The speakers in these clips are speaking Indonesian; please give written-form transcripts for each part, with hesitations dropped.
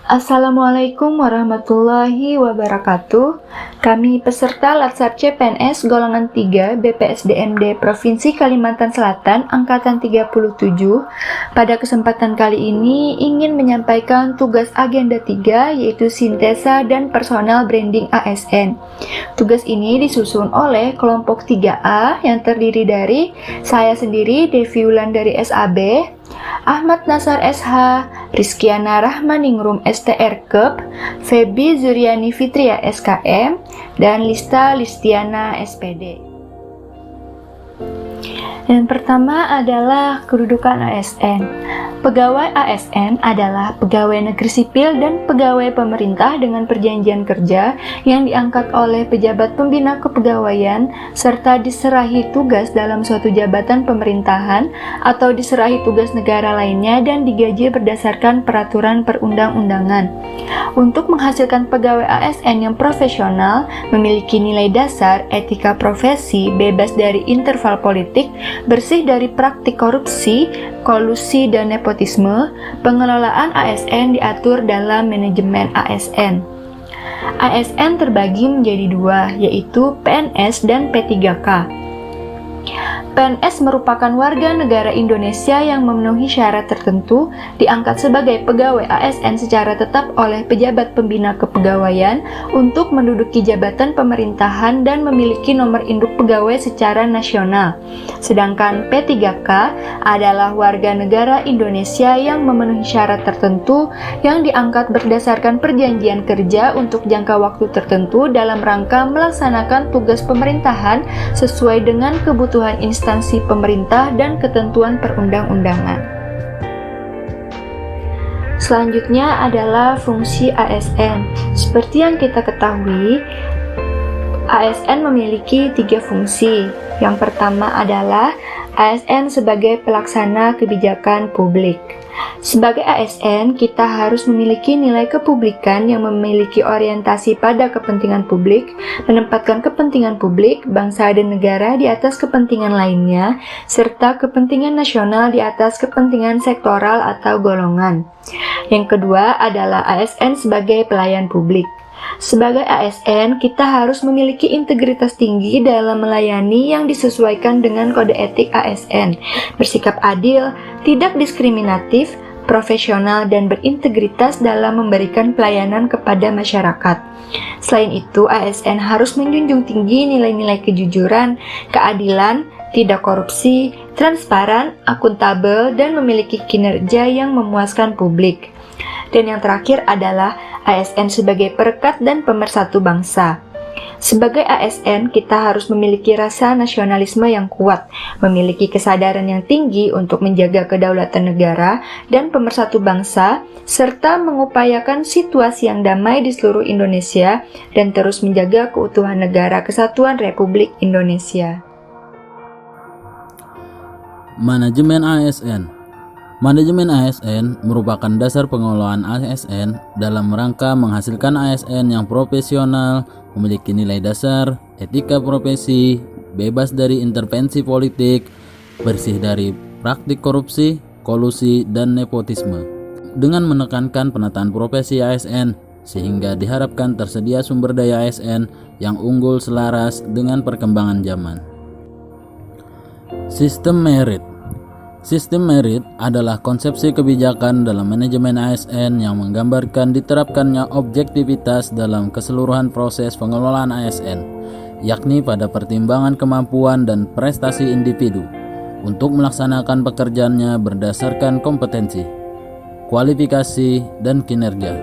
Assalamualaikum warahmatullahi wabarakatuh. Kami peserta Latsar CPNS golongan 3 BPSDMD Provinsi Kalimantan Selatan Angkatan 37 pada kesempatan kali ini ingin menyampaikan tugas agenda 3 yaitu sintesa dan personal branding ASN. Tugas ini disusun oleh kelompok 3A yang terdiri dari saya sendiri Devi Wulandari SAB, Ahmad Nasar SH, Rizkiana Rahmaningrum STR-Kep, Febi Zuriani Fitria SKM, dan Lista Listiana SPD. Yang pertama adalah kedudukan ASN. Pegawai ASN adalah pegawai negeri sipil dan pegawai pemerintah dengan perjanjian kerja yang diangkat oleh pejabat pembina kepegawaian serta diserahi tugas dalam suatu jabatan pemerintahan atau diserahi tugas negara lainnya dan digaji berdasarkan peraturan perundang-undangan. Untuk menghasilkan pegawai ASN yang profesional, memiliki nilai dasar, etika profesi, bebas dari interval politik, bersih dari praktik korupsi, kolusi dan nepotisme, pengelolaan ASN diatur dalam manajemen ASN. ASN terbagi menjadi dua, yaitu PNS dan P3K. PNS merupakan warga negara Indonesia yang memenuhi syarat tertentu, diangkat sebagai pegawai ASN secara tetap oleh pejabat pembina kepegawaian untuk menduduki jabatan pemerintahan dan memiliki nomor induk pegawai secara nasional. Sedangkan P3K adalah warga negara Indonesia yang memenuhi syarat tertentu yang diangkat berdasarkan perjanjian kerja untuk jangka waktu tertentu dalam rangka melaksanakan tugas pemerintahan sesuai dengan kebutuhan instansi pemerintah dan ketentuan perundang-undangan. Selanjutnya adalah fungsi ASN. Seperti yang kita ketahui, ASN memiliki 3 fungsi. Yang pertama adalah ASN sebagai pelaksana kebijakan publik. Sebagai ASN, kita harus memiliki nilai kepublikan yang memiliki orientasi pada kepentingan publik, menempatkan kepentingan publik, bangsa dan negara di atas kepentingan lainnya, serta kepentingan nasional di atas kepentingan sektoral atau golongan. Yang kedua adalah ASN sebagai pelayan publik. Sebagai ASN, kita harus memiliki integritas tinggi dalam melayani yang disesuaikan dengan kode etik ASN, bersikap adil, tidak diskriminatif, profesional, dan berintegritas dalam memberikan pelayanan kepada masyarakat. Selain itu, ASN harus menjunjung tinggi nilai-nilai kejujuran, keadilan, tidak korupsi, transparan, akuntabel, dan memiliki kinerja yang memuaskan publik. Dan yang terakhir adalah ASN sebagai perekat dan pemersatu bangsa. Sebagai ASN, kita harus memiliki rasa nasionalisme yang kuat, memiliki kesadaran yang tinggi untuk menjaga kedaulatan negara dan pemersatu bangsa, serta mengupayakan situasi yang damai di seluruh Indonesia dan terus menjaga keutuhan negara kesatuan Republik Indonesia. Manajemen ASN. Manajemen ASN merupakan dasar pengelolaan ASN dalam rangka menghasilkan ASN yang profesional, memiliki nilai dasar, etika profesi, bebas dari intervensi politik, bersih dari praktik korupsi, kolusi, dan nepotisme. Dengan menekankan penataan profesi ASN, sehingga diharapkan tersedia sumber daya ASN yang unggul selaras dengan perkembangan zaman. Sistem merit. Sistem merit adalah konsepsi kebijakan dalam manajemen ASN yang menggambarkan diterapkannya objektivitas dalam keseluruhan proses pengelolaan ASN, yakni pada pertimbangan kemampuan dan prestasi individu untuk melaksanakan pekerjaannya berdasarkan kompetensi, kualifikasi, dan kinerja,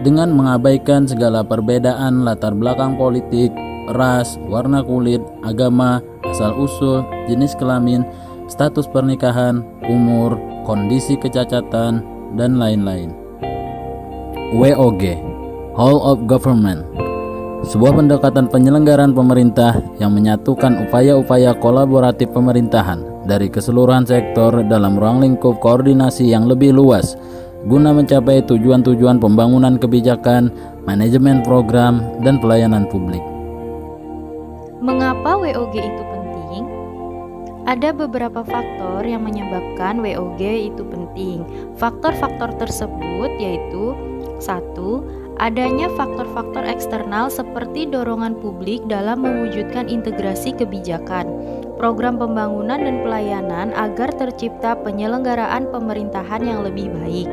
dengan mengabaikan segala perbedaan latar belakang politik, ras, warna kulit, agama, asal-usul, jenis kelamin, status pernikahan, umur, kondisi kecacatan, dan lain-lain. WOG, Whole of Government, sebuah pendekatan penyelenggaraan pemerintah yang menyatukan upaya-upaya kolaboratif pemerintahan dari keseluruhan sektor dalam ruang lingkup koordinasi yang lebih luas guna mencapai tujuan-tujuan pembangunan kebijakan, manajemen program, dan pelayanan publik. Mengapa WOG itu penting? Ada beberapa faktor yang menyebabkan WOG itu penting. Faktor-faktor tersebut yaitu 1. Adanya faktor-faktor eksternal seperti dorongan publik dalam mewujudkan integrasi kebijakan, program pembangunan dan pelayanan agar tercipta penyelenggaraan pemerintahan yang lebih baik.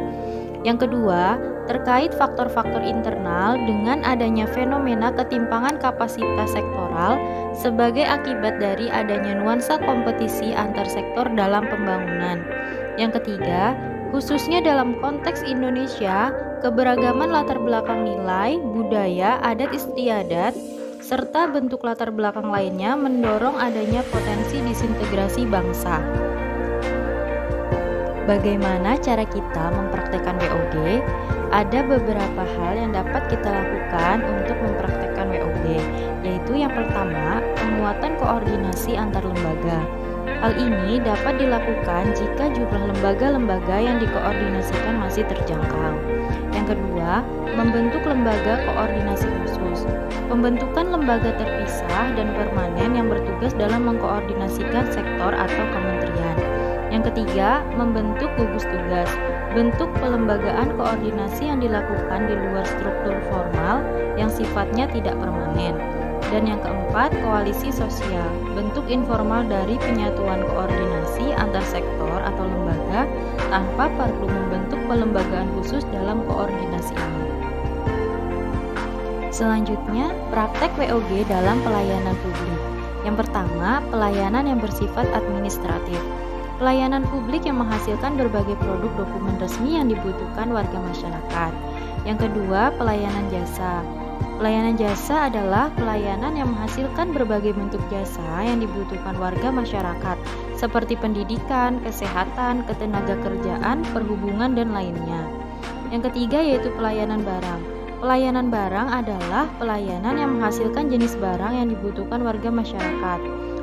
Yang kedua, terkait faktor-faktor internal dengan adanya fenomena ketimpangan kapasitas sektoral sebagai akibat dari adanya nuansa kompetisi antar sektor dalam pembangunan. Yang ketiga, khususnya dalam konteks Indonesia, keberagaman latar belakang nilai, budaya, adat istiadat, serta bentuk latar belakang lainnya mendorong adanya potensi disintegrasi bangsa. Bagaimana cara kita mempraktekkan WOG? Ada beberapa hal yang dapat kita lakukan untuk mempraktekkan WOG, yaitu yang pertama, penguatan koordinasi antar lembaga. Hal ini dapat dilakukan jika jumlah lembaga-lembaga yang dikoordinasikan masih terjangkau. Yang kedua, membentuk lembaga koordinasi khusus. Pembentukan lembaga terpisah dan permanen yang bertugas dalam mengkoordinasikan sektor atau kementerian. Yang ketiga, membentuk gugus tugas. Bentuk pelembagaan koordinasi yang dilakukan di luar struktur formal yang sifatnya tidak permanen. Dan yang keempat, koalisi sosial, bentuk informal dari penyatuan koordinasi antar sektor atau lembaga tanpa perlu membentuk pelembagaan khusus dalam koordinasi ini. Selanjutnya, praktek WOG dalam pelayanan publik. Yang pertama, pelayanan yang bersifat administratif. Pelayanan publik yang menghasilkan berbagai produk dokumen resmi yang dibutuhkan warga masyarakat. Yang kedua, pelayanan jasa. Pelayanan jasa adalah pelayanan yang menghasilkan berbagai bentuk jasa yang dibutuhkan warga masyarakat, seperti pendidikan, kesehatan, ketenagakerjaan, perhubungan, dan lainnya. Yang ketiga yaitu pelayanan barang. Pelayanan barang adalah pelayanan yang menghasilkan jenis barang yang dibutuhkan warga masyarakat,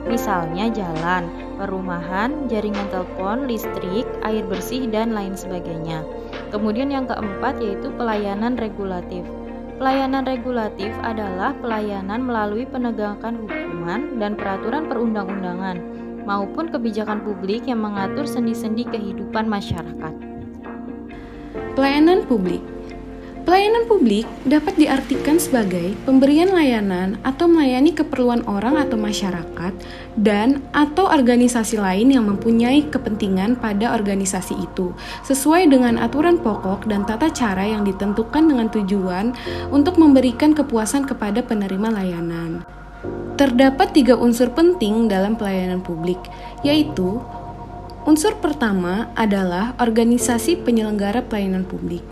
misalnya jalan, perumahan, jaringan telepon, listrik, air bersih, dan lain sebagainya. Kemudian yang keempat yaitu pelayanan regulatif. Pelayanan regulatif adalah pelayanan melalui penegakan hukuman dan peraturan perundang-undangan maupun kebijakan publik yang mengatur sendi-sendi kehidupan masyarakat. Pelayanan publik. Pelayanan publik dapat diartikan sebagai pemberian layanan atau melayani keperluan orang atau masyarakat dan atau organisasi lain yang mempunyai kepentingan pada organisasi itu, sesuai dengan aturan pokok dan tata cara yang ditentukan dengan tujuan untuk memberikan kepuasan kepada penerima layanan. Terdapat 3 unsur penting dalam pelayanan publik, yaitu unsur pertama adalah organisasi penyelenggara pelayanan publik.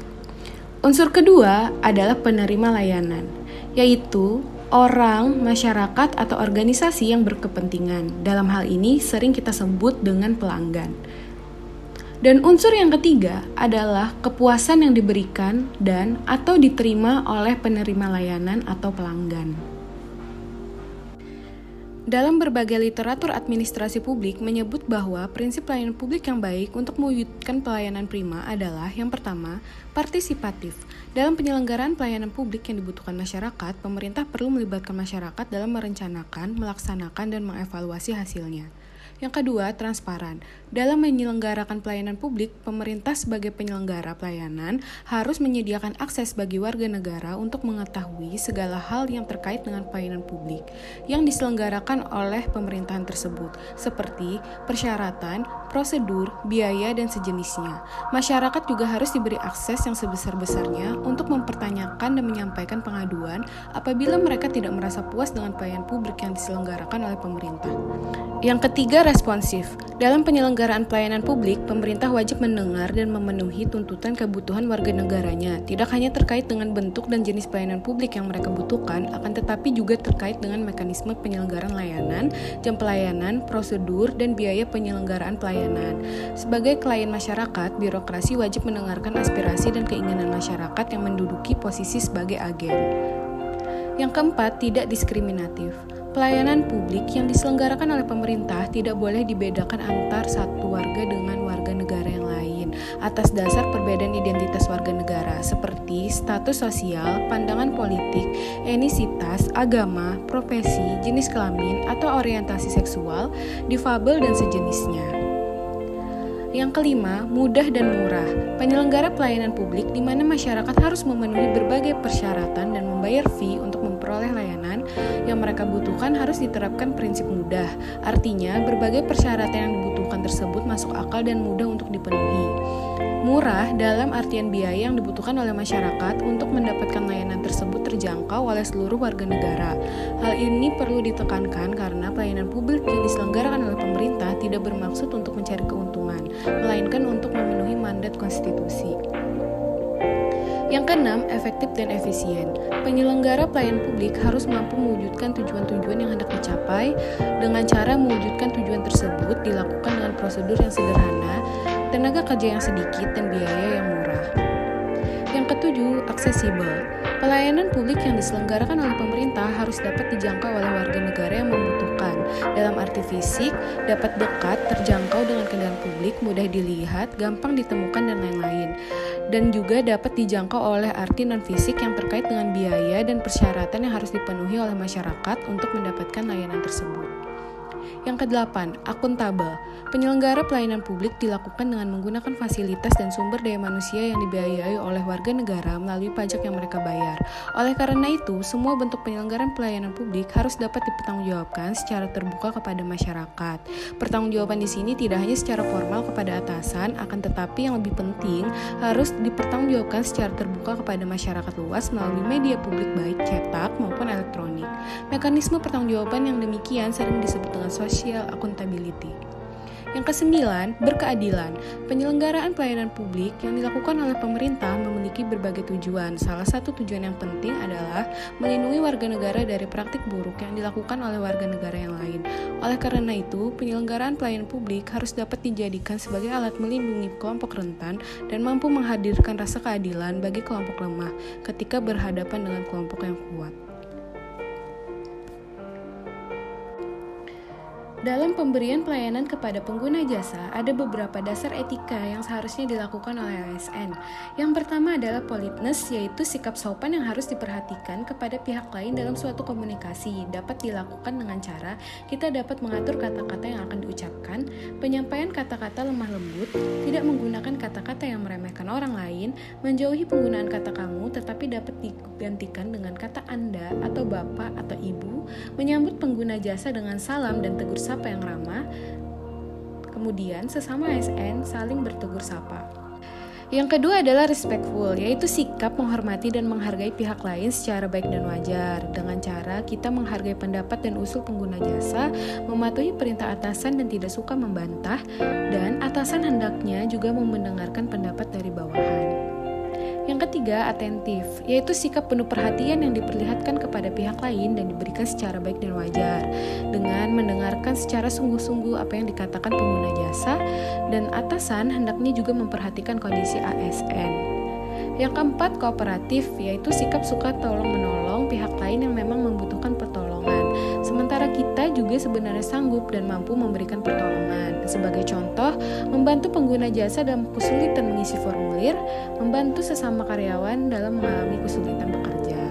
Unsur kedua adalah penerima layanan, yaitu orang, masyarakat, atau organisasi yang berkepentingan. Dalam hal ini sering kita sebut dengan pelanggan. Dan unsur yang ketiga adalah kepuasan yang diberikan dan atau diterima oleh penerima layanan atau pelanggan. Dalam berbagai literatur administrasi publik menyebut bahwa prinsip pelayanan publik yang baik untuk mewujudkan pelayanan prima adalah yang pertama, partisipatif. Dalam penyelenggaraan pelayanan publik yang dibutuhkan masyarakat, pemerintah perlu melibatkan masyarakat dalam merencanakan, melaksanakan, dan mengevaluasi hasilnya. Yang kedua, transparan. Dalam menyelenggarakan pelayanan publik, pemerintah sebagai penyelenggara pelayanan harus menyediakan akses bagi warga negara untuk mengetahui segala hal yang terkait dengan pelayanan publik yang diselenggarakan oleh pemerintahan tersebut, seperti persyaratan, prosedur, biaya, dan sejenisnya. Masyarakat juga harus diberi akses yang sebesar-besarnya untuk mempertanyakan dan menyampaikan pengaduan apabila mereka tidak merasa puas dengan pelayanan publik yang diselenggarakan oleh pemerintah. Yang ketiga, responsif. Dalam penyelenggaraan pelayanan publik, pemerintah wajib mendengar dan memenuhi tuntutan kebutuhan warga negaranya, tidak hanya terkait dengan bentuk dan jenis pelayanan publik yang mereka butuhkan, akan tetapi juga terkait dengan mekanisme penyelenggaraan layanan, jam pelayanan, prosedur, dan biaya penyelenggaraan pelayanan. Sebagai klien masyarakat, birokrasi wajib mendengarkan aspirasi dan keinginan masyarakat yang menduduki posisi sebagai agen. Yang keempat, tidak diskriminatif. Pelayanan publik yang diselenggarakan oleh pemerintah tidak boleh dibedakan antar satu warga dengan warga negara yang lain atas dasar perbedaan identitas warga negara seperti status sosial, pandangan politik, etnisitas, agama, profesi, jenis kelamin, atau orientasi seksual, difabel, dan sejenisnya. Yang kelima, mudah dan murah. Penyelenggara pelayanan publik di mana masyarakat harus memenuhi berbagai persyaratan dan membayar fee untuk memperoleh layanan yang mereka butuhkan harus diterapkan prinsip mudah. Artinya, berbagai persyaratan yang dibutuhkan tersebut masuk akal dan mudah untuk dipenuhi. Murah dalam artian biaya yang dibutuhkan oleh masyarakat untuk mendapatkan layanan tersebut terjangkau oleh seluruh warga negara. Hal ini perlu ditekankan karena pelayanan publik yang diselenggarakan oleh pemerintah tidak bermaksud untuk mencari keuntungan, melainkan untuk memenuhi mandat konstitusi. Yang keenam, efektif dan efisien. Penyelenggara pelayanan publik harus mampu mewujudkan tujuan-tujuan yang hendak dicapai. Dengan cara mewujudkan tujuan tersebut dilakukan dengan prosedur yang sederhana, tenaga kerja yang sedikit, dan biaya yang murah. Yang ketujuh, aksesibel. Pelayanan publik yang diselenggarakan oleh pemerintah harus dapat dijangkau oleh warga negara yang membutuhkan. Dalam arti fisik, dapat dekat, terjangkau dengan kendaraan publik, mudah dilihat, gampang ditemukan, dan lain-lain. Dan juga dapat dijangkau oleh arti non-fisik yang terkait dengan biaya dan persyaratan yang harus dipenuhi oleh masyarakat untuk mendapatkan layanan tersebut. Yang kedelapan, akuntabel. Penyelenggara pelayanan publik dilakukan dengan menggunakan fasilitas dan sumber daya manusia yang dibiayai oleh warga negara melalui pajak yang mereka bayar. Oleh karena itu, semua bentuk penyelenggaraan pelayanan publik harus dapat dipertanggungjawabkan secara terbuka kepada masyarakat. Pertanggungjawaban di sini tidak hanya secara formal kepada atasan, akan tetapi yang lebih penting harus dipertanggungjawabkan secara terbuka kepada masyarakat luas melalui media publik baik cetak maupun elektronik. Mekanisme pertanggungjawaban yang demikian sering disebut dengan social accountability. Yang kesembilan, berkeadilan. Penyelenggaraan pelayanan publik yang dilakukan oleh pemerintah memiliki berbagai tujuan. Salah satu tujuan yang penting adalah melindungi warga negara dari praktik buruk yang dilakukan oleh warga negara yang lain. Oleh karena itu, penyelenggaraan pelayanan publik harus dapat dijadikan sebagai alat melindungi kelompok rentan dan mampu menghadirkan rasa keadilan bagi kelompok lemah ketika berhadapan dengan kelompok yang kuat. Dalam pemberian pelayanan kepada pengguna jasa, ada beberapa dasar etika yang seharusnya dilakukan oleh ASN. Yang pertama adalah politeness, yaitu sikap sopan yang harus diperhatikan kepada pihak lain dalam suatu komunikasi. Dapat dilakukan dengan cara kita dapat mengatur kata-kata yang akan diucapkan, penyampaian kata-kata lemah lembut, tidak menggunakan kata-kata yang meremehkan orang lain, menjauhi penggunaan kata kamu tetapi dapat digantikan dengan kata Anda atau Bapak atau Ibu, menyambut pengguna jasa dengan salam dan tegur sapa yang ramah. Kemudian sesama ASN saling bertegur sapa. Yang kedua adalah respectful, yaitu sikap menghormati dan menghargai pihak lain secara baik dan wajar. Dengan cara kita menghargai pendapat dan usul pengguna jasa, mematuhi perintah atasan dan tidak suka membantah, dan atasan hendaknya juga mendengarkan pendapat dari bawahan. Yang ketiga, atentif, yaitu sikap penuh perhatian yang diperlihatkan kepada pihak lain dan diberikan secara baik dan wajar, dengan mendengarkan secara sungguh-sungguh apa yang dikatakan pengguna jasa, dan atasan hendaknya juga memperhatikan kondisi ASN. Yang keempat, kooperatif, yaitu sikap suka tolong-menolong pihak lain yang memang membutuhkan pertolongan, sementara kita juga sebenarnya sanggup dan mampu memberikan pertolongan. Sebagai contoh, membantu pengguna jasa dalam kesulitan mengisi formulir, membantu sesama karyawan dalam mengalami kesulitan bekerja.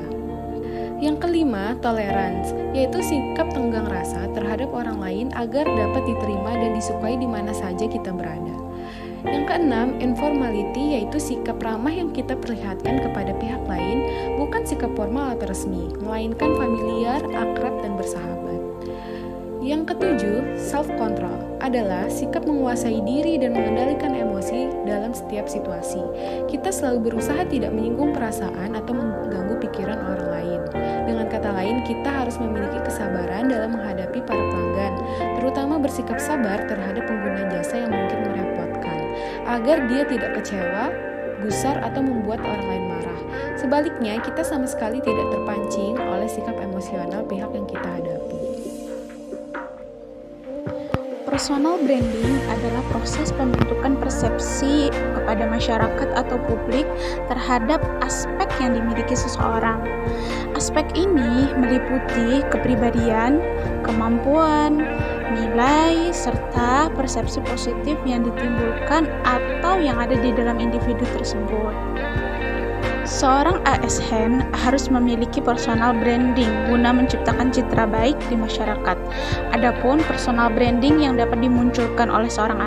Yang kelima, tolerance, yaitu sikap tenggang rasa terhadap orang lain agar dapat diterima dan disukai di mana saja kita berada. Yang keenam, informality, yaitu sikap ramah yang kita perlihatkan kepada pihak lain, bukan sikap formal atau resmi, melainkan familiar, akrab, dan bersahabat. Yang ketujuh, self-control, adalah sikap menguasai diri dan mengendalikan emosi dalam setiap situasi. Kita selalu berusaha tidak menyinggung perasaan atau mengganggu pikiran orang lain. Dengan kata lain, kita harus memiliki kesabaran dalam menghadapi para pelanggan, terutama bersikap sabar terhadap pengguna jasa yang mungkin merepotkan, agar dia tidak kecewa, gusar, atau membuat orang lain marah. Sebaliknya, kita sama sekali tidak terpancing oleh sikap emosional pihak yang kita hadapi. Personal branding adalah proses pembentukan persepsi kepada masyarakat atau publik terhadap aspek yang dimiliki seseorang. Aspek ini meliputi kepribadian, kemampuan, nilai, serta persepsi positif yang ditimbulkan atau yang ada di dalam individu tersebut. Seorang ASN harus memiliki personal branding guna menciptakan citra baik di masyarakat. Adapun personal branding yang dapat dimunculkan oleh seorang